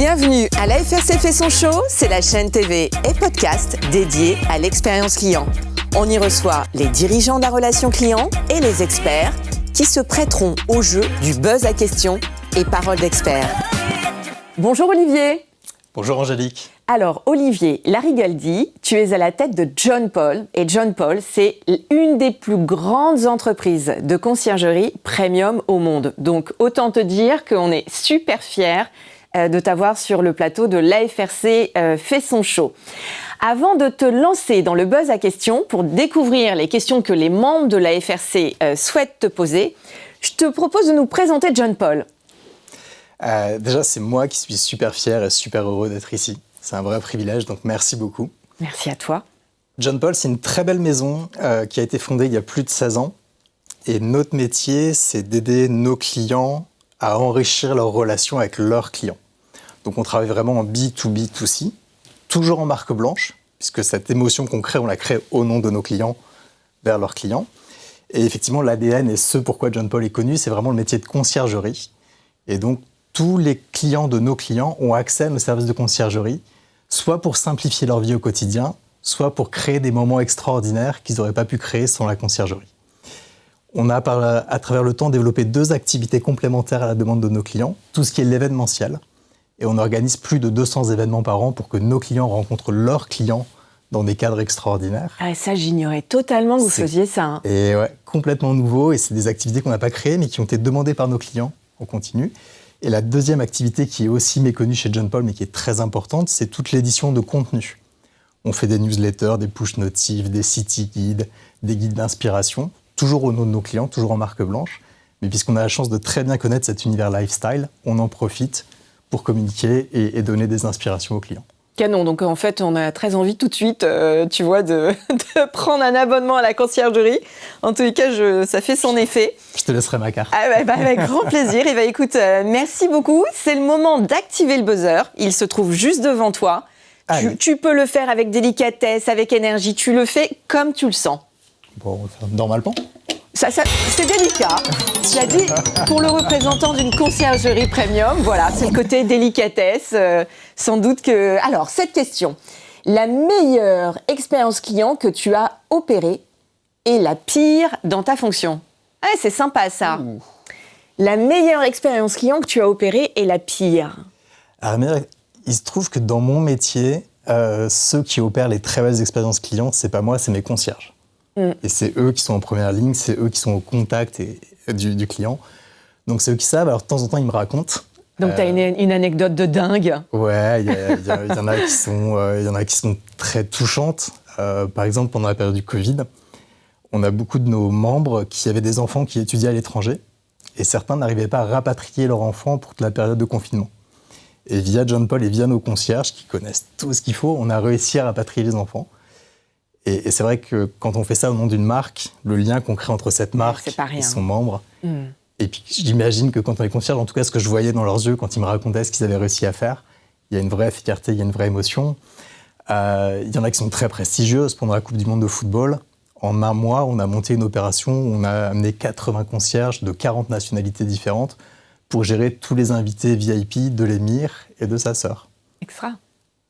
Bienvenue à l'AFRC fait son show, c'est la chaîne TV et podcast dédiée à l'expérience client. On y reçoit les dirigeants de la relation client et les experts qui se prêteront au jeu du buzz à questions et paroles d'experts. Bonjour Olivier. Bonjour Angélique. Alors Olivier Larigaldi, tu es à la tête de John Paul et John Paul, c'est une des plus grandes entreprises de conciergerie premium au monde. Donc autant te dire qu'on est super fiers de t'avoir sur le plateau de l'AFRC fait son show. Avant de te lancer dans le buzz à questions pour découvrir les questions que les membres de l'AFRC souhaitent te poser, je te propose de nous présenter John Paul. Déjà, c'est moi qui suis super fier et super heureux d'être ici. C'est un vrai privilège, donc merci beaucoup. Merci à toi. John Paul, c'est une très belle maison qui a été fondée il y a plus de 16 ans. Et notre métier, c'est d'aider nos clients à enrichir leurs relations avec leurs clients. Donc on travaille vraiment en B2B2C, toujours en marque blanche, puisque cette émotion qu'on crée, on la crée au nom de nos clients vers leurs clients. Et effectivement, l'ADN et ce pourquoi John Paul est connu, c'est vraiment le métier de conciergerie. Et donc, tous les clients de nos clients ont accès à nos services de conciergerie, soit pour simplifier leur vie au quotidien, soit pour créer des moments extraordinaires qu'ils n'auraient pas pu créer sans la conciergerie. On a, à travers le temps, développé 2 activités complémentaires à la demande de nos clients, tout ce qui est l'événementiel. Et on organise plus de 200 événements par an pour que nos clients rencontrent leurs clients dans des cadres extraordinaires. Ah, ça, j'ignorais totalement que vous faisiez ça. Hein. Et ouais, complètement nouveau. Et c'est des activités qu'on n'a pas créées, mais qui ont été demandées par nos clients en continu. Et la deuxième activité qui est aussi méconnue chez John Paul, mais qui est très importante, c'est toute l'édition de contenu. On fait des newsletters, des push notifs, des city guides, des guides d'inspiration, toujours au nom de nos clients, toujours en marque blanche. Mais puisqu'on a la chance de très bien connaître cet univers lifestyle, on en profite pour communiquer et donner des inspirations aux clients. Canon, donc en fait, on a très envie tout de suite, tu vois, de prendre un abonnement à la conciergerie. En tous les cas, ça fait son effet. Je te laisserai ma carte. Ah bah, avec grand plaisir. Et écoute, merci beaucoup. C'est le moment d'activer le buzzer. Il se trouve juste devant toi. Tu peux le faire avec délicatesse, avec énergie. Tu le fais comme tu le sens. Bon, normalement. Ça, c'est délicat. J'ai dit, pour le représentant d'une conciergerie premium, voilà, c'est le côté délicatesse. Sans doute que... Alors, cette question. La meilleure expérience client que tu as opérée et la pire dans ta fonction. Ah, c'est sympa, ça. La meilleure expérience client que tu as opérée et la pire. Alors, il se trouve que dans mon métier, ceux qui opèrent les très belles expériences clients, c'est pas moi, c'est mes concierges. Et c'est eux qui sont en première ligne, c'est eux qui sont au contact du client. Donc c'est eux qui savent. Alors de temps en temps, ils me racontent. Donc tu as une anecdote de dingue. Ouais, il y en a qui sont très touchantes. Par exemple, pendant la période du Covid, on a beaucoup de nos membres qui avaient des enfants qui étudiaient à l'étranger. Et certains n'arrivaient pas à rapatrier leurs enfants pour toute la période de confinement. Et via John Paul et via nos concierges qui connaissent tout ce qu'il faut, on a réussi à rapatrier les enfants. Et c'est vrai que quand on fait ça au nom d'une marque, le lien qu'on crée entre cette marque et son membre, et puis j'imagine que quand on est concierge, en tout cas ce que je voyais dans leurs yeux quand ils me racontaient ce qu'ils avaient réussi à faire, il y a une vraie fierté, il y a une vraie émotion. Il y en a qui sont très prestigieuses. Pendant la Coupe du Monde de football, en un mois, on a monté une opération où on a amené 80 concierges de 40 nationalités différentes pour gérer tous les invités VIP de l'émir et de sa sœur. Extra.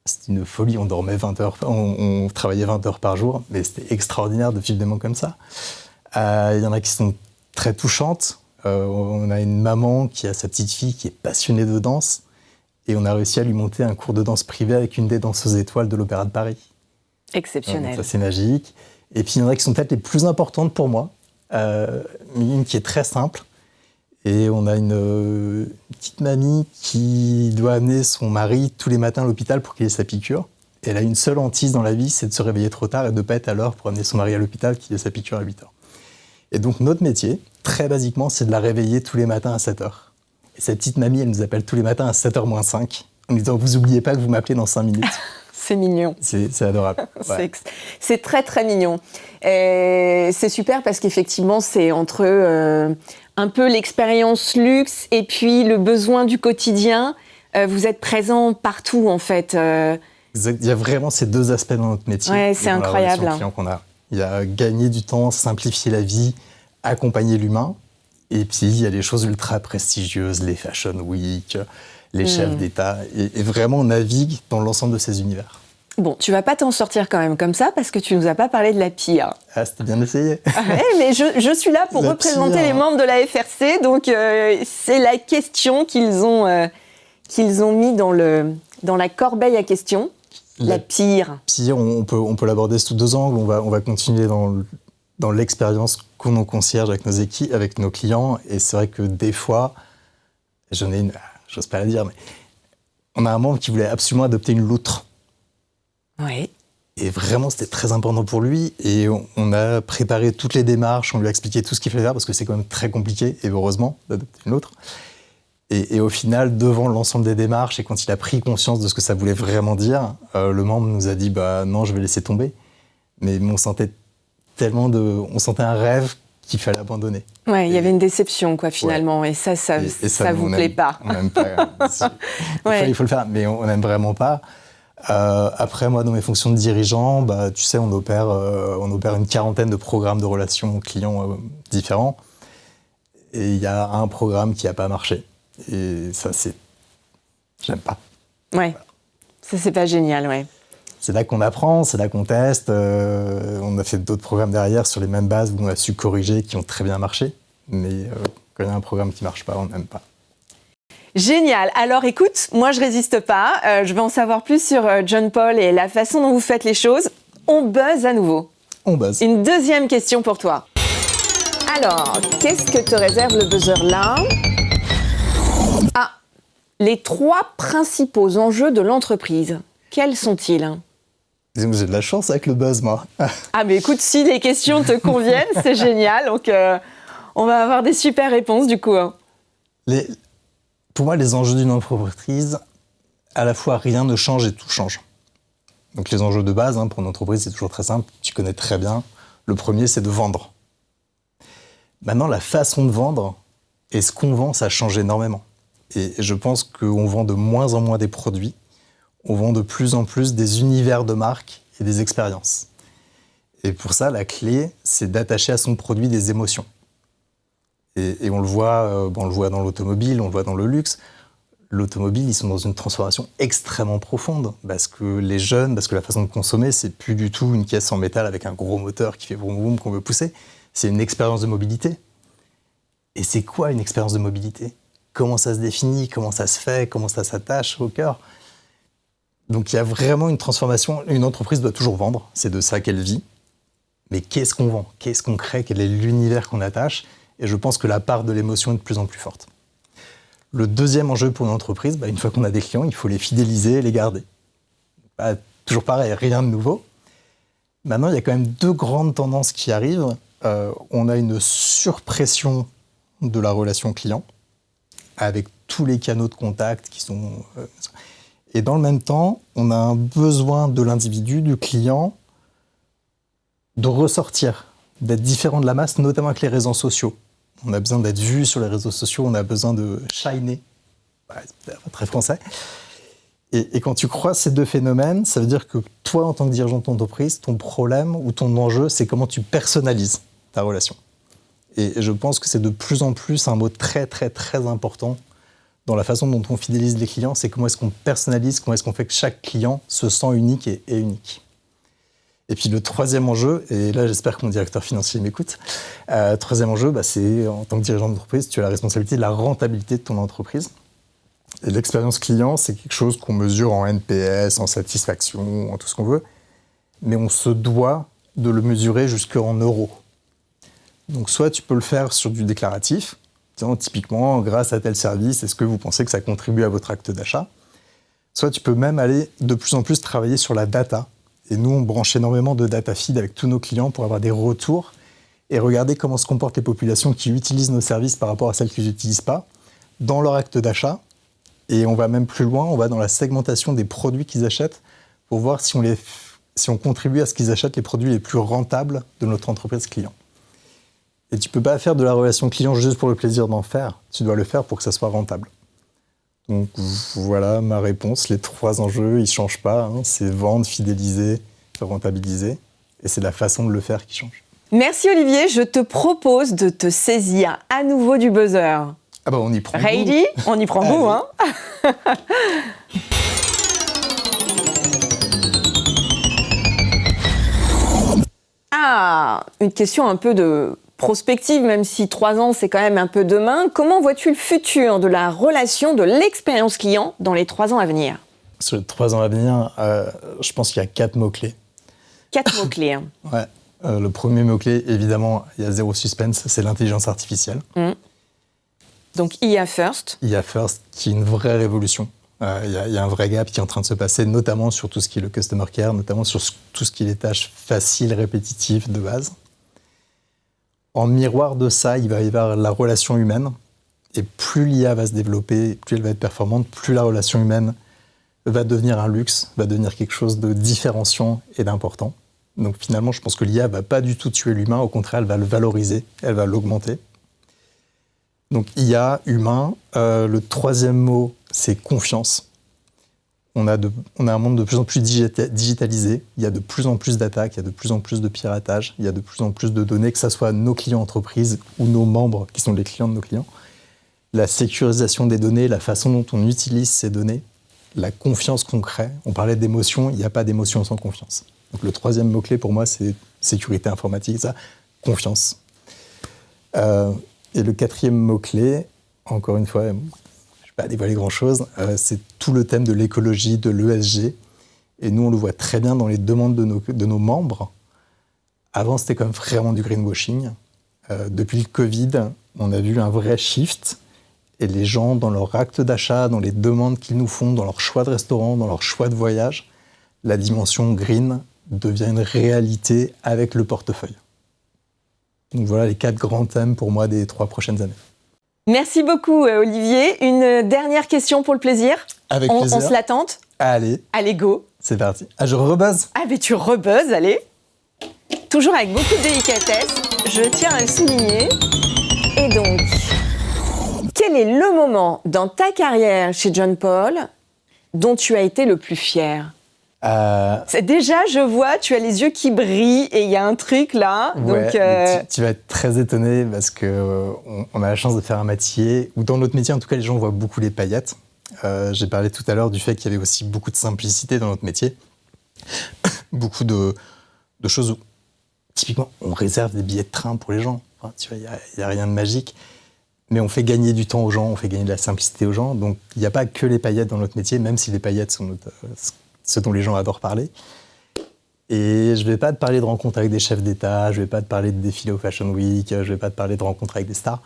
C'était une folie, on dormait 20 heures, on travaillait 20 heures par jour, mais c'était extraordinaire de vivre des moments comme ça. Il y en a qui sont très touchantes. On a une maman qui a sa petite fille qui est passionnée de danse, et on a réussi à lui monter un cours de danse privé avec une des danseuses étoiles de l'Opéra de Paris. Exceptionnel. Ça, c'est magique. Et puis il y en a qui sont peut-être les plus importantes pour moi, une qui est très simple. Et on a une petite mamie qui doit amener son mari tous les matins à l'hôpital pour qu'il ait sa piqûre. Et elle a une seule hantise dans la vie, c'est de se réveiller trop tard et de ne pas être à l'heure pour amener son mari à l'hôpital qu'il ait sa piqûre à 8h. Et donc notre métier, très basiquement, c'est de la réveiller tous les matins à 7h. Et cette petite mamie, elle nous appelle tous les matins à 7h-5, en nous disant « Vous n'oubliez pas que vous m'appelez dans 5 minutes ». C'est mignon. C'est adorable. Ouais. C'est très, très mignon. Et c'est super parce qu'effectivement, c'est entre un peu l'expérience luxe et puis le besoin du quotidien. Vous êtes présent partout, en fait. Il y a vraiment ces 2 aspects dans notre métier. Ouais, c'est incroyable. Qu'on a. Il y a gagner du temps, simplifier la vie, accompagner l'humain. Et puis, il y a les choses ultra prestigieuses, les Fashion Week, les chefs d'État. Et vraiment, on navigue dans l'ensemble de ces univers. Bon, tu vas pas t'en sortir quand même comme ça parce que tu nous as pas parlé de la PIA. Ah, c'était bien essayé. Ouais, mais je suis là pour représenter les membres de la FRC, donc c'est la question qu'ils ont mis dans la corbeille à questions. La pire. Pire, on peut l'aborder sous deux angles. On va continuer dans l'expérience qu'on en concierge avec nos équipes, avec nos clients. Et c'est vrai que des fois, j'en ai une, j'ose pas la dire, mais on a un membre qui voulait absolument adopter une loutre. Oui. Et vraiment, c'était très important pour lui. Et on a préparé toutes les démarches, on lui a expliqué tout ce qu'il fallait faire, parce que c'est quand même très compliqué, et heureusement, d'adopter une loutre. Et au final, devant l'ensemble des démarches, et quand il a pris conscience de ce que ça voulait vraiment dire, le membre nous a dit « non, je vais laisser tomber ». Mais on sentait un rêve qu'il fallait abandonner. Ouais, il y avait une déception, quoi, finalement. Ouais. Et ça vous plaît pas. On n'aime pas. Il faut le faire, mais on n'aime vraiment pas. Après, moi, dans mes fonctions de dirigeant, tu sais, on opère une quarantaine de programmes de relations clients différents. Et il y a un programme qui n'a pas marché. Et ça, j'aime pas. Ouais, ça, c'est pas génial, ouais. C'est là qu'on apprend, c'est là qu'on teste. On a fait d'autres programmes derrière sur les mêmes bases où on a su corriger, qui ont très bien marché. Mais quand il y a un programme qui marche pas, on n'aime pas. Génial. Alors écoute, moi je résiste pas. Je veux en savoir plus sur John Paul et la façon dont vous faites les choses. On buzz à nouveau. On buzz. Une deuxième question pour toi. Alors, qu'est-ce que te réserve le buzzer là ? Ah, les 3 principaux enjeux de l'entreprise. Quels sont-ils ? Disons que j'ai de la chance avec le buzz, moi. Ah mais écoute, si les questions te conviennent, c'est génial. Donc on va avoir des super réponses du coup. Pour moi, les enjeux d'une entreprise, à la fois rien ne change et tout change. Donc les enjeux de base, pour une entreprise, c'est toujours très simple, tu connais très bien. Le premier, c'est de vendre. Maintenant, la façon de vendre et ce qu'on vend, ça change énormément. Et je pense qu'on vend de moins en moins des produits, on vend de plus en plus des univers de marque et des expériences. Et pour ça, la clé, c'est d'attacher à son produit des émotions. Et on le voit dans l'automobile, on le voit dans le luxe. L'automobile, ils sont dans une transformation extrêmement profonde parce que les jeunes, parce que la façon de consommer, c'est plus du tout une caisse en métal avec un gros moteur qui fait vroom vroom qu'on veut pousser. C'est une expérience de mobilité. Et c'est quoi une expérience de mobilité ? Comment ça se définit ? Comment ça se fait ? Comment ça s'attache au cœur ? Donc il y a vraiment une transformation. Une entreprise doit toujours vendre, c'est de ça qu'elle vit. Mais qu'est-ce qu'on vend ? Qu'est-ce qu'on crée ? Quel est l'univers qu'on attache ? Et je pense que la part de l'émotion est de plus en plus forte. Le deuxième enjeu pour une entreprise, une fois qu'on a des clients, il faut les fidéliser et les garder. Toujours pareil, rien de nouveau. Maintenant, il y a quand même 2 grandes tendances qui arrivent. On a une surpression de la relation client, avec tous les canaux de contact qui sont... Et dans le même temps, on a un besoin de l'individu, du client, de ressortir, d'être différent de la masse, notamment avec les réseaux sociaux. On a besoin d'être vu sur les réseaux sociaux, on a besoin de shiner. C'est très français. Et quand tu croises ces 2 phénomènes, ça veut dire que toi, en tant que dirigeant de ton entreprise, ton problème ou ton enjeu, c'est comment tu personnalises ta relation. Et je pense que c'est de plus en plus un mot très, très, très important dans la façon dont on fidélise les clients, c'est comment est-ce qu'on personnalise, comment est-ce qu'on fait que chaque client se sent unique et unique. Et puis le troisième enjeu, et là j'espère que mon directeur financier m'écoute, troisième enjeu, c'est en tant que dirigeant d'entreprise, tu as la responsabilité de la rentabilité de ton entreprise. Et l'expérience client, c'est quelque chose qu'on mesure en NPS, en satisfaction, en tout ce qu'on veut, mais on se doit de le mesurer jusqu'en euros. Donc soit tu peux le faire sur du déclaratif, typiquement grâce à tel service, est-ce que vous pensez que ça contribue à votre acte d'achat ? Soit tu peux même aller de plus en plus travailler sur la data. Et nous, on branche énormément de data feed avec tous nos clients pour avoir des retours et regarder comment se comportent les populations qui utilisent nos services par rapport à celles qui ne les utilisent pas dans leur acte d'achat. Et on va même plus loin, on va dans la segmentation des produits qu'ils achètent pour voir si on contribue à ce qu'ils achètent les produits les plus rentables de notre entreprise client. Et tu ne peux pas faire de la relation client juste pour le plaisir d'en faire, tu dois le faire pour que ça soit rentable. Donc voilà ma réponse, les 3 enjeux, ils ne changent pas, c'est vendre, fidéliser, rentabiliser, et c'est la façon de le faire qui change. Merci Olivier, je te propose de te saisir à nouveau du buzzer. Ah bah on y prend Ready ? On y prend goût, hein. Ah, une question un peu de prospective, même si 3 ans, c'est quand même un peu demain. Comment vois-tu le futur de la relation, de l'expérience client dans les 3 ans à venir ? Sur les 3 ans à venir, je pense qu'il y a 4 mots-clés. 4 mots-clés. Hein. Ouais. Le premier mot-clé, évidemment, il y a zéro suspense, c'est l'intelligence artificielle. Donc IA First. IA First, qui est une vraie révolution. Il y a un vrai gap qui est en train de se passer, notamment sur tout ce qui est le customer care, notamment sur tout ce qui est les tâches faciles, répétitives de base. En miroir de ça, il va y avoir la relation humaine. Et plus l'IA va se développer, plus elle va être performante, plus la relation humaine va devenir un luxe, va devenir quelque chose de différenciant et d'important. Donc finalement, je pense que l'IA ne va pas du tout tuer l'humain, au contraire, elle va le valoriser, elle va l'augmenter. Donc IA, humain. Le troisième mot, c'est confiance. On a un monde de plus en plus digitalisé. Il y a de plus en plus d'attaques, il y a de plus en plus de piratage, il y a de plus en plus de données, que ce soit nos clients entreprises ou nos membres qui sont les clients de nos clients. La sécurisation des données, la façon dont on utilise ces données, la confiance qu'on crée. On parlait d'émotion, il n'y a pas d'émotion sans confiance. Donc le troisième mot-clé pour moi, c'est sécurité informatique, ça, confiance. Et le quatrième mot-clé, encore une fois, je ne vais pas dévoiler grand-chose, c'est tout le thème de l'écologie, de l'ESG. Et nous, on le voit très bien dans les demandes de nos membres. Avant, c'était quand même vraiment du greenwashing. Depuis le Covid, on a vu un vrai shift. Et les gens, dans leur acte d'achat, dans les demandes qu'ils nous font, dans leur choix de restaurant, dans leur choix de voyage, la dimension green devient une réalité avec le portefeuille. Donc voilà les 4 grands thèmes pour moi des 3 prochaines années. Merci beaucoup Olivier. Une dernière question pour le plaisir. Avec plaisir. On se la tente ? Allez, go. c'est parti. Ah, je rebuzz ? Ah mais tu rebuzzes, allez. Toujours avec beaucoup de délicatesse, je tiens à le souligner. Et donc, quel est le moment dans ta carrière chez John Paul dont tu as été le plus fier ? Déjà, je vois, tu as les yeux qui brillent et il y a un truc là. Ouais, donc, tu vas être très étonné parce qu'on a la chance de faire un métier où, dans notre métier, en tout cas, les gens voient beaucoup les paillettes. J'ai parlé tout à l'heure du fait qu'il y avait aussi beaucoup de simplicité dans notre métier. Beaucoup de choses où, typiquement, on réserve des billets de train pour les gens. Enfin, tu vois, il n'y a rien de magique. Mais on fait gagner du temps aux gens, on fait gagner de la simplicité aux gens. Donc, il n'y a pas que les paillettes dans notre métier, même si les paillettes sont ce dont les gens adorent parler. Et je ne vais pas te parler de rencontres avec des chefs d'État, je ne vais pas te parler de défilés au Fashion Week, je ne vais pas te parler de rencontres avec des stars.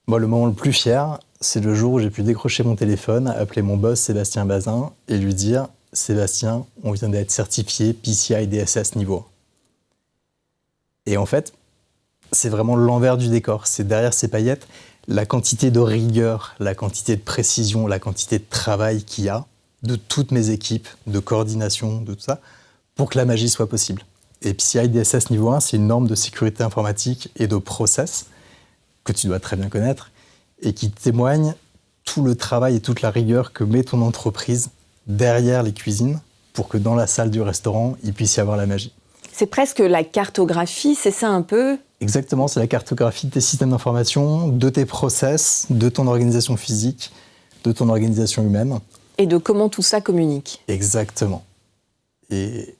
Moi, le moment le plus fier, c'est le jour où j'ai pu décrocher mon téléphone, appeler mon boss Sébastien Bazin et lui dire « Sébastien, on vient d'être certifié PCI DSS niveau 1 ». Et en fait, c'est vraiment l'envers du décor. C'est derrière ces paillettes, la quantité de rigueur, la quantité de précision, la quantité de travail qu'il y a de toutes mes équipes, de coordination, de tout ça, pour que la magie soit possible. Et PCI DSS niveau 1, c'est une norme de sécurité informatique et de process que tu dois très bien connaître et qui témoigne tout le travail et toute la rigueur que met ton entreprise derrière les cuisines pour que dans la salle du restaurant, il puisse y avoir la magie. C'est presque la cartographie, c'est ça un peu ? Exactement, c'est la cartographie de tes systèmes d'information, de tes process, de ton organisation physique, de ton organisation humaine. Et de comment tout ça communique. Exactement. Et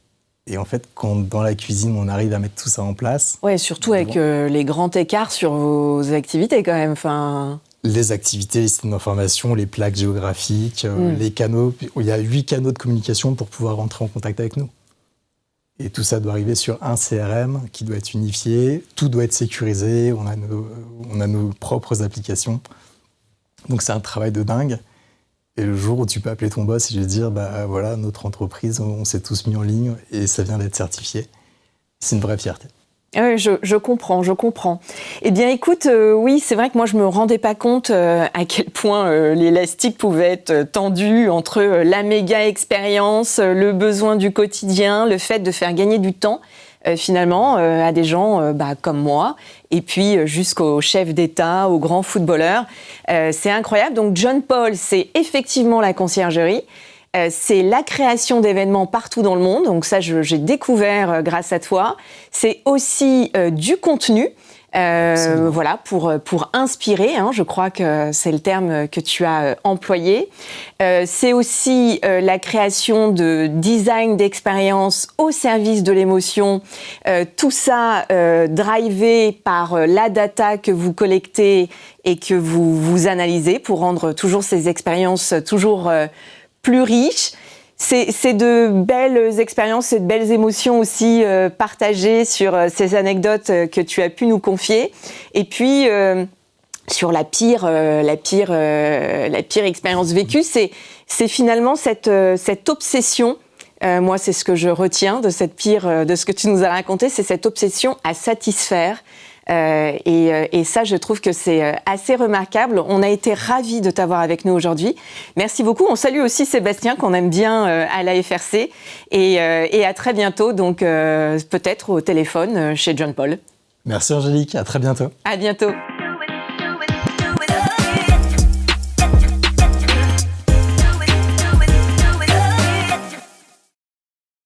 en fait, quand dans la cuisine, on arrive à mettre tout ça en place... Ouais, surtout avec les grands écarts sur vos activités quand même. Enfin... Les activités, les systèmes d'information, les plaques géographiques, les canaux. Il y a 8 canaux de communication pour pouvoir rentrer en contact avec nous. Et tout ça doit arriver sur un CRM qui doit être unifié, tout doit être sécurisé, on a nos propres applications. Donc c'est un travail de dingue. Et le jour où tu peux appeler ton boss et lui dire bah voilà, notre entreprise, on s'est tous mis en ligne et ça vient d'être certifié, c'est une vraie fierté. Oui, je comprends. Eh bien, écoute, oui, c'est vrai que moi, je me rendais pas compte à quel point l'élastique pouvait être tendu entre la méga expérience, le besoin du quotidien, le fait de faire gagner du temps, finalement, à des gens comme moi, et puis jusqu'aux chefs d'État, aux grands footballeurs. C'est incroyable. Donc, John Paul, c'est effectivement la conciergerie. c'est la création d'événements partout dans le monde. Donc ça, j'ai découvert grâce à toi. C'est aussi du contenu. Voilà, pour inspirer, hein, je crois que c'est le terme que tu as employé. C'est aussi la création de design d'expérience au service de l'émotion. Tout ça drivé par la data que vous collectez et que vous analysez pour rendre toujours ces expériences toujours plus riches. C'est de belles expériences et de belles émotions aussi partagées sur ces anecdotes que tu as pu nous confier. Et puis, sur la pire expérience vécue, c'est finalement cette obsession. Moi, c'est ce que je retiens de de ce que tu nous as raconté, c'est cette obsession à satisfaire. Et ça, je trouve que c'est assez remarquable. On a été ravis de t'avoir avec nous aujourd'hui. Merci beaucoup. On salue aussi Sébastien, qu'on aime bien à la FRC. Et à très bientôt, donc peut-être au téléphone chez John Paul. Merci Angélique, à très bientôt. À bientôt.